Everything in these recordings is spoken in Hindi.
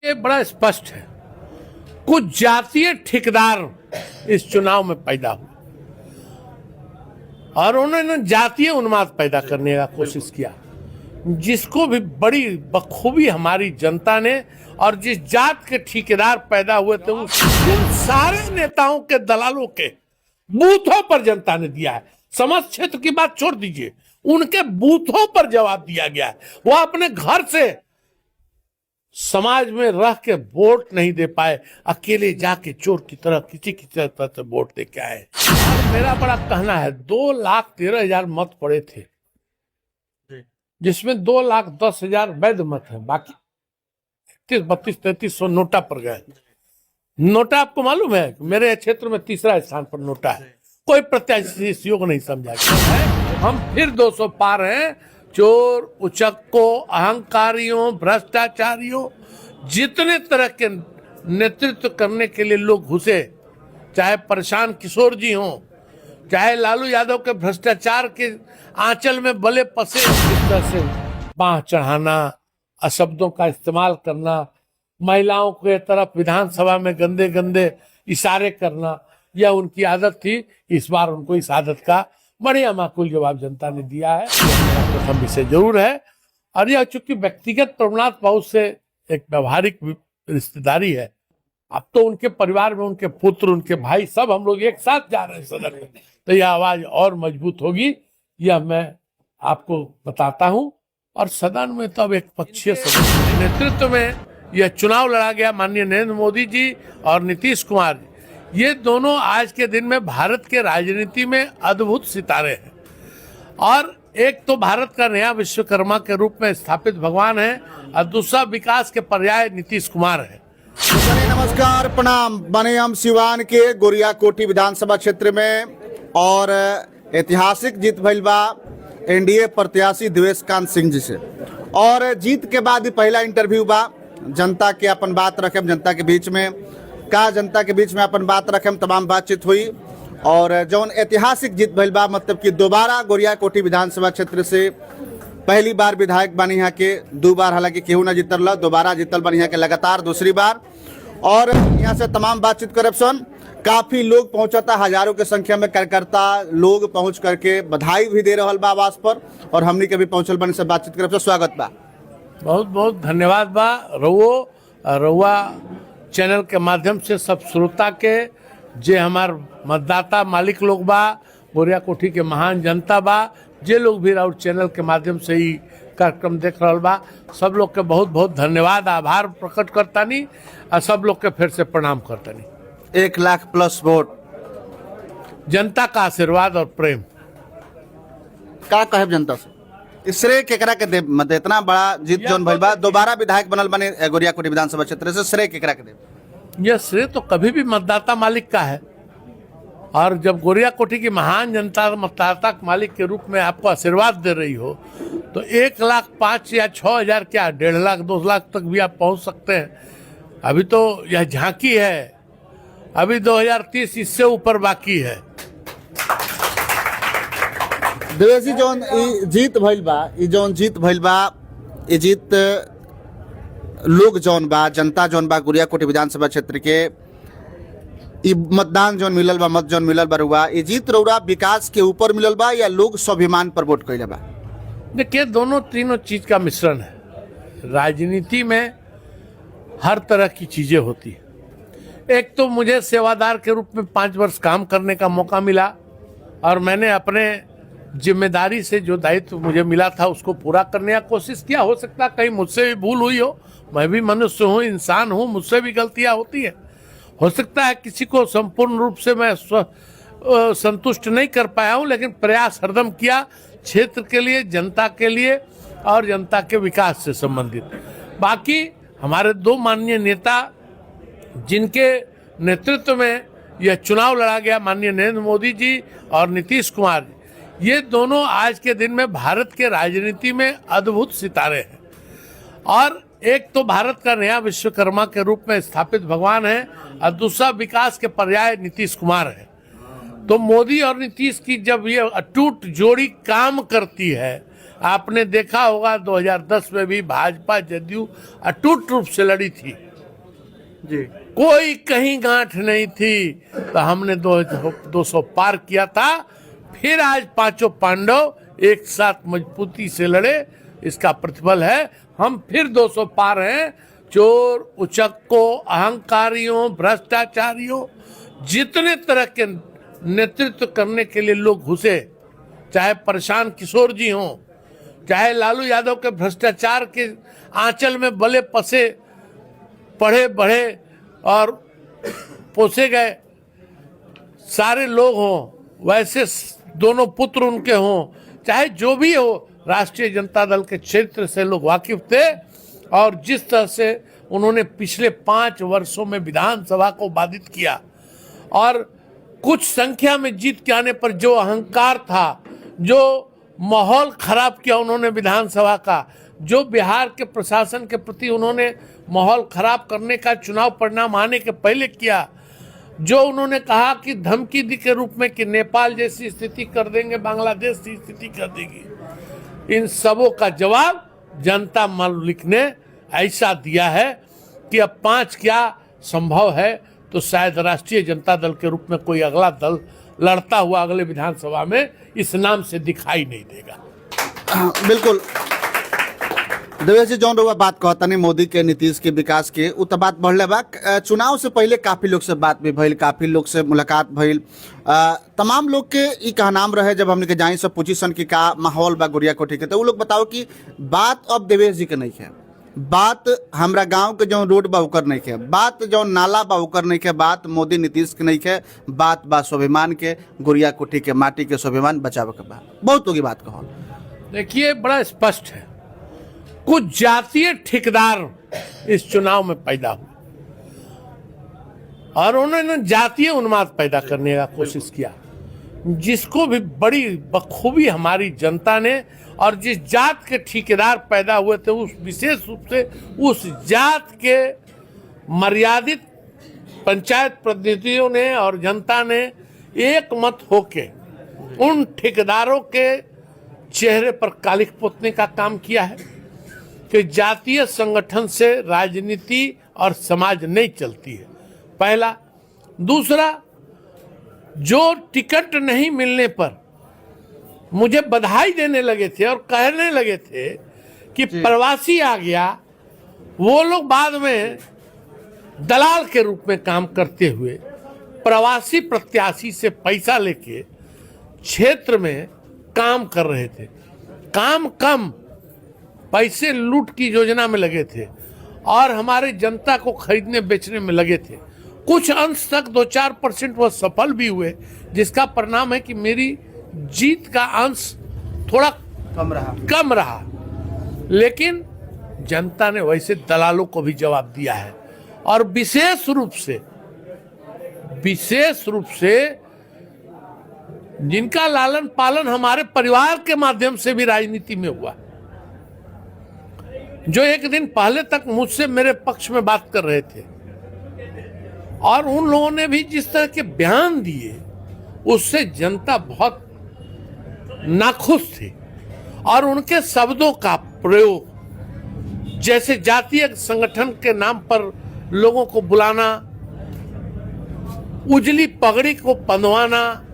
ये बड़ा स्पष्ट है, कुछ जातीय ठेकेदार इस चुनाव में पैदा हुए और उन्होंने जातीय उन्माद पैदा करने का कोशिश किया, जिसको भी बड़ी बखूबी हमारी जनता ने, और जिस जात के ठेकेदार पैदा हुए थे उन सारे नेताओं के दलालों के बूथों पर जनता ने दिया है। समस्त क्षेत्र की बात छोड़ दीजिए, उनके बूथों पर जवाब दिया गया है। वो अपने घर से समाज में रह के वोट नहीं दे पाए, अकेले जाके चोर की तरह किसी की तरह से वोट दे के आए। और मेरा बड़ा कहना है, 2,13,000 मत पड़े थे, जिसमें 2,10,000 वैध मत है, बाकी 32-33 नोटा पर गए। नोटा आपको मालूम है, मेरे क्षेत्र में तीसरा स्थान पर नोटा है। कोई प्रत्याशी इस योग नहीं समझा गया। हम फिर 200 पार हैं। चोर, उचक्कों, अहंकारियों, भ्रष्टाचारियों, जितने तरह के नेतृत्व करने के लिए लोग घुसे, चाहे प्रशांत किशोर जी हों, चाहे लालू यादव के भ्रष्टाचार के आंचल में बले पसे, इस तरह से बांह चढ़ाना, अशब्दों का इस्तेमाल करना, महिलाओं के तरफ विधानसभा में गंदे गंदे इशारे करना, यह उनकी आदत थी। इस बार उनको इस आदत का बढ़िया माकूल जवाब जनता ने दिया है। प्रथम विषय जरूर है, और यह चूंकि व्यक्तिगत प्रवणात बहुत से एक व्यवहारिक रिश्तेदारी है। अब तो उनके परिवार में उनके पुत्र, उनके भाई, सब हम लोग एक साथ जा रहे हैं सदन में, तो यह आवाज और मजबूत होगी, यह मैं आपको बताता हूं। और सदन में तो अब एक पक्षीय सदन नेतृत्व में यह चुनाव लड़ा गया। माननीय नरेंद्र मोदी जी और नीतीश कुमार जी, ये दोनों आज के दिन में भारत के राजनीति में अद्भुत सितारे हैं। और एक तो भारत का नया विश्वकर्मा के रूप में स्थापित भगवान है, और दूसरा विकास के पर्याय नीतीश कुमार है। नमस्कार, प्रणाम। बने हम सिवान के गोरियाकोटी विधानसभा क्षेत्र में, और ऐतिहासिक जीत भइल बा एनडीए प्रत्याशी देवेशकांत सिंह जी से। और जीत के बाद ही पहला इंटरव्यू बा, जनता के अपन बात रखे, जनता के बीच में का जनता के बीच में अपन बात रखे, तमाम बातचीत हुई। और जौन ऐतिहासिक जीत भइल बा, मतलब कि दोबारा गोरियाकोटी विधानसभा क्षेत्र से पहली बार विधायक बनी यहाँ के, 2 बार हालांकि केहू न जीतल, दोबारा जीतल बनी यहाँ के लगातार दूसरी बार। और यहाँ से तमाम बातचीत करब सन। काफी लोग पहुंचता, हजारों की संख्या में कार्यकर्ता लोग पहुंच करके बधाई भी दे रहा बा आवास पर, और हमनी के भी पहुंचल बनी से बातचीत करब सन। स्वागत बा, बहुत बहुत धन्यवाद बा। रउआ चैनल के माध्यम से सब श्रोता के, जे हमार मतदाता मालिक लोग बा, गोरियाकोठी के महान जनता बा, जे लोग भी राउर चैनल के माध्यम से ही कार्यक्रम देख रहा बा, सब लोग के बहुत बहुत धन्यवाद, आभार प्रकट करतानी, और सब लोग के फिर से प्रणाम करतानी। 1 लाख प्लस वोट, जनता का आशीर्वाद और प्रेम। का कहे जनता से श्रेय केकरा के दे? मतलब इतना बड़ा जीत जौन भइल बा, दोबारा विधायक बनल बने गोरियाकोटी विधानसभा क्षेत्र से, श्रेय केकरा के दे? यह श्रेय तो कभी भी मतदाता मालिक का है, और जब गोरियाकोठी की महान जनता मतदाता मालिक के रूप में आपको आशीर्वाद दे रही हो, तो 1 लाख 5 या 6 हजार, क्या 1.5 लाख 2 लाख तक भी आप पहुंच सकते हैं। अभी तो यह झांकी है, अभी 2030 इससे ऊपर बाकी है। देवेशी जौन जीत भइल बा, जौन जीत भइल बा, ये जीत लोग जौन बा, जनता जौन बा गोरियाकोटी विधानसभा क्षेत्र के, ई मतदान जौन मिलल बा, मत जौन मिलल बा रुआ, ये जीत रउरा विकास के ऊपर मिलल बा या लोग स्वाभिमान पर वोट कइले बा? देखिए, दोनों तीनों चीज का मिश्रण है। राजनीति में हर तरह की चीजें होती है। एक तो मुझे सेवादार के रूप में 5 वर्ष काम करने का मौका मिला, और मैंने अपने जिम्मेदारी से जो दायित्व मुझे मिला था उसको पूरा करने का कोशिश किया। हो सकता है कहीं मुझसे भी भूल हुई हो, मैं भी मनुष्य हूँ, इंसान हूँ, मुझसे भी गलतियाँ होती है। हो सकता है किसी को संपूर्ण रूप से मैं संतुष्ट नहीं कर पाया हूँ, लेकिन प्रयास हरदम किया क्षेत्र के लिए, जनता के लिए, और जनता के विकास से संबंधित। बाकी हमारे 2 माननीय नेता जिनके नेतृत्व में यह चुनाव लड़ा गया, माननीय नरेंद्र मोदी जी और नीतीश कुमार जी, ये दोनों आज के दिन में भारत के राजनीति में अद्भुत सितारे हैं। और एक तो भारत का नया विश्वकर्मा के रूप में स्थापित भगवान है, और दूसरा विकास के पर्याय नीतीश कुमार है। तो मोदी और नीतीश की जब ये अटूट जोड़ी काम करती है, आपने देखा होगा 2010 में भी भाजपा जदयू अटूट रूप से लड़ी थी। जी कोई कहीं गांठ नहीं थी, तो हमने 200 पार किया था। फिर आज पांचों पांडव एक साथ मजबूती से लड़े, इसका प्रतिफल है हम फिर 200 पार हैं। चोर, उचक्कों, अहंकारियों, भ्रष्टाचारियों, जितने तरह के नेतृत्व करने के लिए लोग घुसे, चाहे प्रशांत किशोर जी हों, चाहे लालू यादव के भ्रष्टाचार के आंचल में बले पसे पढ़े बढ़े और पोसे गए सारे लोग हों, वैसे दोनों पुत्र उनके हों, चाहे जो भी हो, राष्ट्रीय जनता दल के क्षेत्र से लोग वाकिफ थे। और जिस तरह से उन्होंने पिछले 5 वर्षों में विधानसभा को बाधित किया और कुछ संख्या में जीत के आने पर जो अहंकार था, जो माहौल खराब किया उन्होंने विधानसभा का, जो बिहार के प्रशासन के प्रति उन्होंने माहौल खराब करने का चुनाव परिणाम आने के पहले किया, जो उन्होंने कहा कि धमकी दी के रूप में कि नेपाल जैसी स्थिति कर देंगे, बांग्लादेश की स्थिति कर देगी, इन सबों का जवाब जनता मालिक ने ऐसा दिया है कि अब 5 क्या संभव है तो शायद राष्ट्रीय जनता दल के रूप में कोई अगला दल लड़ता हुआ अगले विधानसभा में इस नाम से दिखाई नहीं देगा। बिल्कुल देवेश जी, जौन रउआ बात कहता नहीं मोदी के नीतीश के विकास के, उ तो बात बढ़ले बा। चुनाव से पहले काफी लोग से बात भी भइल, काफी लोग से मुलाकात भइल। तमाम लोग के ई कहनाम रहे जब हमने के जाई सब पूछी सन कि का माहौल बा गुड़िया कोठी के, तो वो लोग बताओ कि बात अब देवेश जी के नहीं है, बात हमरा गांव के जो रोड बा ओकर नहीं है, बात जो नाला बा ओकर नहीं है, बात मोदी नीतीश के नहीं है, बात बा स्वाभिमान के, गुड़िया कोठी के माटी के स्वाभिमान बचावे के बा। बहुत लोग बात कहो। देखिए, बड़ा स्पष्ट है, कुछ जातीय ठेकेदार इस चुनाव में पैदा हुए और उन्होंने जातीय उन्माद पैदा करने का कोशिश किया, जिसको भी बड़ी बखूबी हमारी जनता ने, और जिस जात के ठेकेदार पैदा हुए थे उस विशेष रूप से उस जात के मर्यादित पंचायत प्रतिनिधियों ने और जनता ने एक मत होके उन ठेकेदारों के चेहरे पर कालिख पोतने का काम किया है कि जातीय संगठन से राजनीति और समाज नहीं चलती है, पहला। दूसरा, जो टिकट नहीं मिलने पर मुझे बधाई देने लगे थे और कहने लगे थे कि प्रवासी आ गया, वो लोग बाद में दलाल के रूप में काम करते हुए प्रवासी प्रत्याशी से पैसा लेके क्षेत्र में काम कर रहे थे, काम कम पैसे लूट की योजना में लगे थे और हमारे जनता को खरीदने बेचने में लगे थे। कुछ अंश तक 2-4% वह सफल भी हुए, जिसका परिणाम है कि मेरी जीत का अंश थोड़ा कम रहा। लेकिन जनता ने वैसे दलालों को भी जवाब दिया है और विशेष रूप से जिनका लालन पालन हमारे परिवार के माध्यम से भी राजनीति में हुआ, जो एक दिन पहले तक मुझसे मेरे पक्ष में बात कर रहे थे और उन लोगों ने भी जिस तरह के बयान दिए उससे जनता बहुत नाखुश थी। और उनके शब्दों का प्रयोग, जैसे जातीय संगठन के नाम पर लोगों को बुलाना, उजली पगड़ी को बंधवाना,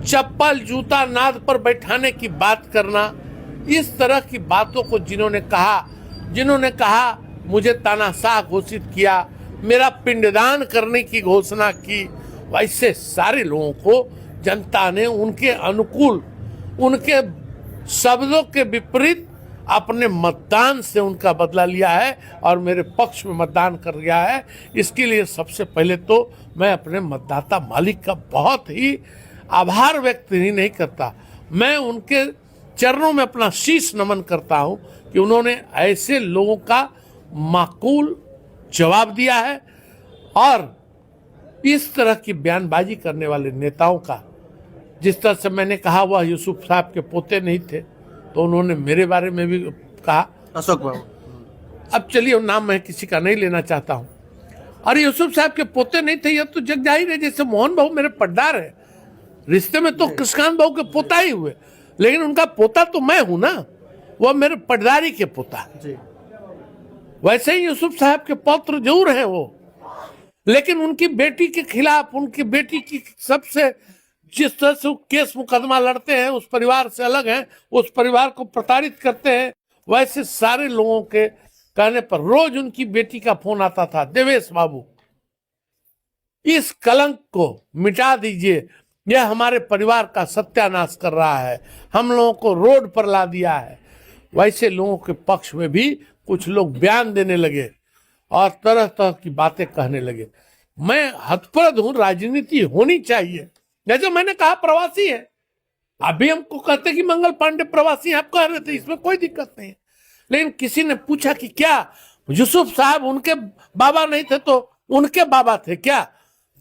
चप्पल जूता नाद पर बैठाने की बात करना, इस तरह की बातों को जिन्होंने कहा मुझे तानाशाह घोषित किया, मेरा पिंडदान करने की घोषणा की, वैसे सारे लोगों को जनता ने उनके अनुकूल, उनके शब्दों के विपरीत अपने मतदान से उनका बदला लिया है और मेरे पक्ष में मतदान कर गया है। इसके लिए सबसे पहले तो मैं अपने मतदाता मालिक का बहुत ही आभार व्यक्त ही नहीं करता, मैं उनके चरणों में अपना शीश नमन करता हूं कि उन्होंने ऐसे लोगों का माकूल जवाब दिया है। और इस तरह की बयानबाजी करने वाले नेताओं का, जिस तरह से मैंने कहा वह यूसुफ साहब के पोते नहीं थे, तो उन्होंने मेरे बारे में भी कहा, अशोक बाबू, अब चलिए नाम मैं किसी का नहीं लेना चाहता हूं, और यूसुफ साहब के पोते नहीं थे यह तो जग जाहिर है। जैसे मोहन बाबू मेरे पट्टादार है, रिश्ते में तो कृष्णकांत बाबू के पोता ही हुए, लेकिन उनका पोता तो मैं हूं ना, वह मेरे पटदारी के पोता, वैसे ही यूसुफ साहब के पौत्र जरूर हैं वो, लेकिन उनकी बेटी के खिलाफ, उनकी बेटी की सबसे जिस तरह से वो केस मुकदमा लड़ते हैं, उस परिवार से अलग हैं, उस परिवार को प्रताड़ित करते हैं। वैसे सारे लोगों के कहने पर रोज उनकी बेटी का फोन आता था, देवेश बाबू इस कलंक को मिटा दीजिए, यह हमारे परिवार का सत्यानाश कर रहा है, हम लोगों को रोड पर ला दिया है। वैसे लोगों के पक्ष में भी कुछ लोग बयान देने लगे और तरह तरह की बातें कहने लगे। मैं हतप्रद हूं, राजनीति होनी चाहिए। जैसे मैंने कहा प्रवासी है, अभी हमको कहते कि मंगल पांडे प्रवासी हैं, आप कह रहे थे, इसमें कोई दिक्कत नहीं है। लेकिन किसी ने पूछा कि क्या यूसुफ साहब उनके बाबा नहीं थे तो उनके बाबा थे क्या?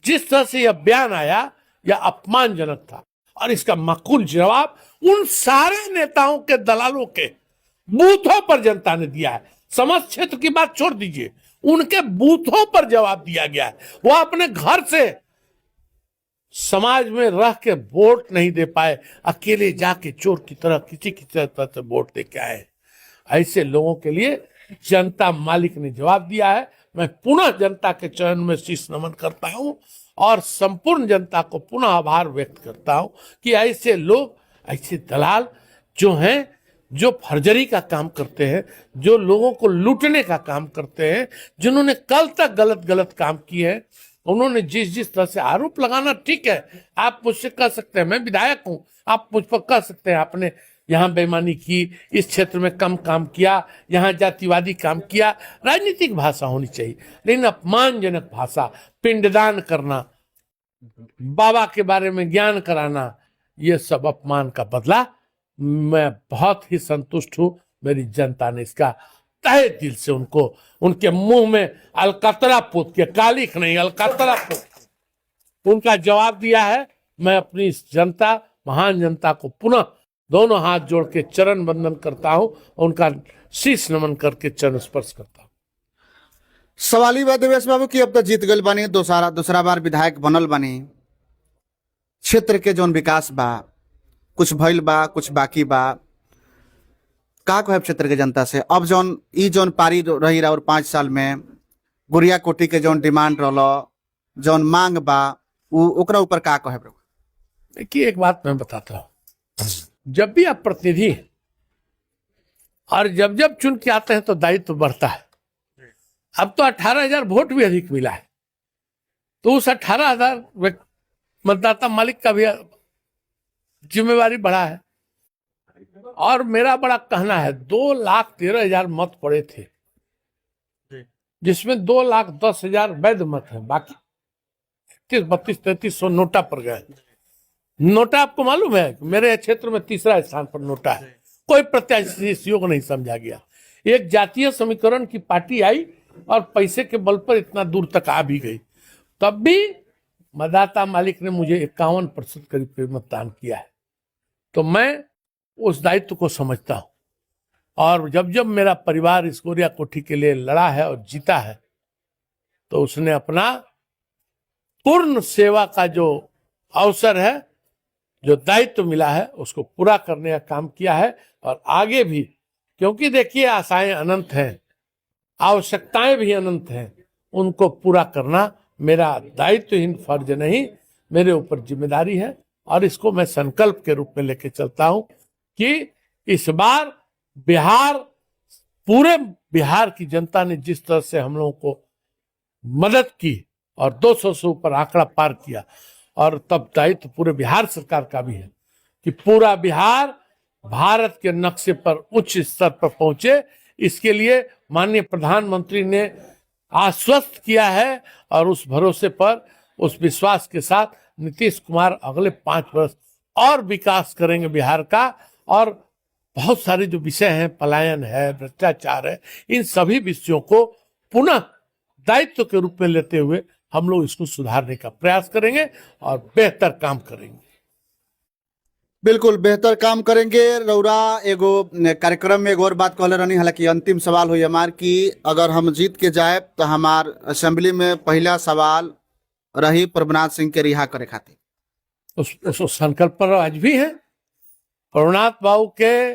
जिस तरह से यह बयान आया यह अपमानजनक था, और इसका माकूल जवाब उन सारे नेताओं के, दलालों के बूथों पर जनता ने दिया है। समस्त क्षेत्र की बात छोड़ दीजिए, उनके बूथों पर जवाब दिया गया है। वो अपने घर से समाज में रह के वोट नहीं दे पाए, अकेले जाके चोर की तरह किसी की तरह से वोट दे के आए। ऐसे लोगों के लिए जनता मालिक ने जवाब दिया है। मैं पुनः जनता के चरण में शीश नमन करता हूं और संपूर्ण जनता को पुनः आभार व्यक्त करता हूं कि ऐसे लोग, ऐसे दलाल जो हैं, जो फर्जरी का काम करते हैं, जो लोगों को लूटने का काम करते हैं, जिन्होंने कल तक गलत गलत काम किए हैं, उन्होंने जिस जिस तरह से आरोप लगाना, ठीक है, आप मुझसे कह सकते हैं, मैं विधायक हूं, आप मुझ पर कह सकते हैं आपने यहाँ बेईमानी की, इस क्षेत्र में कम काम किया, यहाँ जातिवादी काम किया, राजनीतिक भाषा होनी चाहिए। लेकिन अपमानजनक भाषा, पिंडदान करना, बाबा के बारे में ज्ञान कराना, ये सब अपमान का बदला मैं बहुत ही संतुष्ट हूं। मेरी जनता ने इसका तहे दिल से उनको, उनके मुंह में अलकतरा पोत के, कालिख नहीं अलकतरा पोत उनका जवाब दिया है। मैं अपनी इस जनता, महान जनता को पुनः दोनों हाथ जोड़ के चरण बंदन करता हूं, उनका शीश नमन करके चरण स्पर्श करता हूं। सवाल ई बा देवेश बाबू की अब तो जीत गल बानी, दूसरा बार विधायक बनल बानी, क्षेत्र के जौन विकास बा, कुछ भइल बा, कुछ बाकी बा, का कहे क्षेत्र के जनता से? अब जौन पारी रही रहा और 5 साल में गुड़िया कोठी के जौन डिमांड रहलो, जौन मांग बा, ओकरा ऊपर का कहे? देखिए, एक बात मैं बताता हूं, जब भी आप प्रतिनिधि हैं और जब जब चुन के आते हैं तो दायित्व तो बढ़ता है। अब तो 18,000 वोट भी अधिक मिला है, तो उस 18,000 मतदाता मालिक का भी जिम्मेवारी बढ़ा है। और मेरा बड़ा कहना है, 2,13,000 मत पड़े थे, जिसमें 2,10,000 वैध मत हैं, बाकी 32-33 नोटा पर गए। नोटा आपको मालूम है, मेरे क्षेत्र में तीसरा स्थान पर नोटा है। कोई प्रत्याशी इस योग नहीं समझा गया। एक जातीय समीकरण की पार्टी आई और पैसे के बल पर इतना दूर तक आ भी गई, तब भी मतदाता मालिक ने मुझे 51% करीब मतदान किया है। तो मैं उस दायित्व को समझता हूं, और जब जब मेरा परिवार इस गोरिया कोठी के लिए लड़ा है और जीता है, तो उसने अपना पूर्ण सेवा का जो अवसर है, जो दायित्व मिला है, उसको पूरा करने का काम किया है। और आगे भी, क्योंकि देखिए आशाएं अनंत हैं, आवश्यकताएं भी अनंत हैं, उनको पूरा करना मेरा दायित्वहीन फर्ज नहीं, मेरे ऊपर जिम्मेदारी है। और इसको मैं संकल्प के रूप में लेके चलता हूं कि इस बार बिहार, पूरे बिहार की जनता ने जिस तरह से हम लोगों को मदद की और 200 से ऊपर आंकड़ा पार किया, और तब दायित्व पूरे बिहार सरकार का भी है कि पूरा बिहार भारत के नक्शे पर उच्च स्तर पर पहुंचे। इसके लिए माननीय प्रधानमंत्री ने आश्वस्त किया है, और उस भरोसे पर, उस विश्वास के साथ नीतीश कुमार अगले 5 वर्ष और विकास करेंगे बिहार का। और बहुत सारे जो विषय हैं, पलायन है, भ्रष्टाचार है, इन सभी विषयों को पुनः दायित्व के रूप में लेते हुए हम लोग इसको सुधारने का प्रयास करेंगे और बेहतर काम करेंगे। बिल्कुल बेहतर काम करेंगे। रौरा एगो कार्यक्रम में एगो और बात कहले रहनी, हालांकि अंतिम सवाल हुई हमार कि अगर हम जीत के जाए तो हमार असेंबली में पहला सवाल रही प्रभुनाथ सिंह के रिहा करे खातिर। उस संकल्प पर आज भी है। प्रभुनाथ बाबू के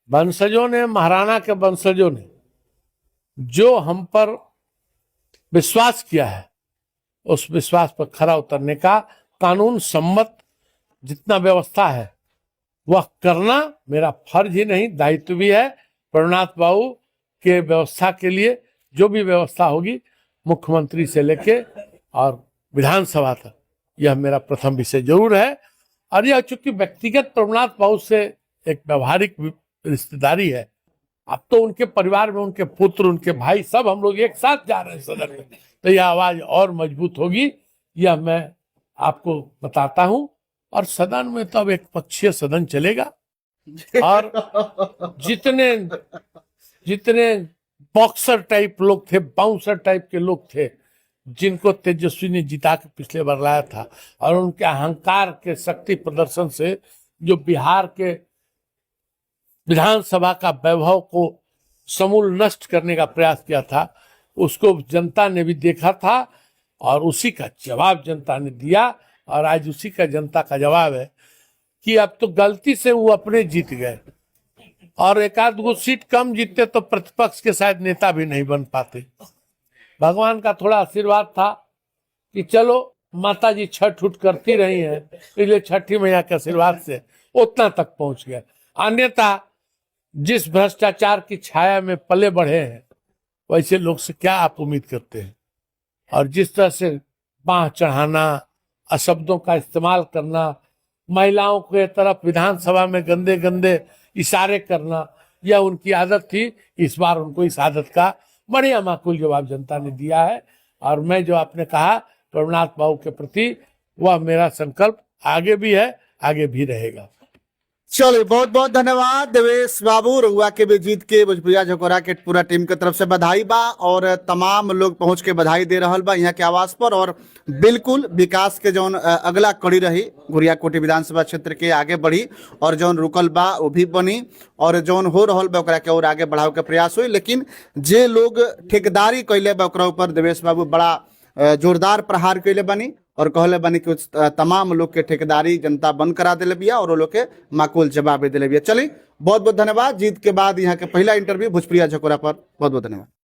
वंशजों ने, महाराणा के वंशजों ने जो हम पर विश्वास किया है उस विश्वास पर खरा उतरने का कानून सम्मत जितना व्यवस्था है वह करना मेरा फर्ज ही नहीं दायित्व भी है। प्रभुनाथ बाबू के व्यवस्था के लिए जो भी व्यवस्था होगी मुख्यमंत्री से लेके और विधानसभा तक यह मेरा प्रथम विषय जरूर है। और यह चूंकि व्यक्तिगत प्रभुनाथ बाबू से एक व्यवहारिक रिश्तेदारी है, अब तो उनके परिवार में उनके पुत्र उनके भाई सब हम लोग एक साथ जा रहे हैं सदन में, तो यह आवाज और मजबूत होगी, यह मैं आपको बताता हूं। और सदन में तो अब एक पक्षीय सदन चलेगा और जितने जितने बॉक्सर टाइप लोग थे, बाउंसर टाइप के लोग थे जिनको तेजस्वी ने जिता के पिछले बार लाया था और उनके अहंकार के शक्ति प्रदर्शन से जो बिहार के विधानसभा का वैभव को समूल नष्ट करने का प्रयास किया था, उसको जनता ने भी देखा था और उसी का जवाब जनता ने दिया। और आज उसी का जनता का जवाब है कि अब तो गलती से वो अपने जीत गए और एक आध गो सीट कम जीतते तो प्रतिपक्ष के शायद नेता भी नहीं बन पाते। भगवान का थोड़ा आशीर्वाद था कि चलो माता जी छठ उठ करती रही हैं, इसलिए छठी मैया के आशीर्वाद से उतना तक पहुंच गए। अन्यथा जिस भ्रष्टाचार की छाया में पले बढ़े हैं वैसे लोग से क्या आप उम्मीद करते हैं। और जिस तरह से बांह चढ़ाना, अशब्दों का इस्तेमाल करना, महिलाओं के तरफ विधानसभा में गंदे गंदे इशारे करना, यह उनकी आदत थी। इस बार उनको इस आदत का बढ़िया माकूल जवाब जनता ने दिया है। और मैं जो आपने कहा प्रभुनाथ बाबू के प्रति, वह मेरा संकल्प आगे भी है, आगे भी रहेगा। चलिए बहुत बहुत धन्यवाद देवेश बाबू। रघुआ के भी जीत के भोजपुरिया झकोरा के पूरा टीम के तरफ से बधाई बा और तमाम लोग पहुंच के बधाई दे रहल बा यहाँ के आवास पर। और बिल्कुल विकास के जौन अगला कड़ी रही गुरियाकोटी विधानसभा क्षेत्र के आगे बढ़ी और जौन रुकल बा वो भी बनी और जौन हो रहल बा ओकरा के और आगे बढ़ावे के प्रयास हुई। लेकिन जे लोग ठेकेदारी कैले बा ओकरा ऊपर देवेश बाबू बड़ा जोरदार प्रहार कैले बनी और कहले बनी कि तमाम लोग के ठेकेदारी जनता बंद करा दिले बिया और वो लोग के माकूल जवाब दिले बिया। चलिए बहुत बहुत धन्यवाद। जीत के बाद यहाँ के पहला इंटरव्यू भोजपुरिया झकोरा पर बहुत बहुत धन्यवाद।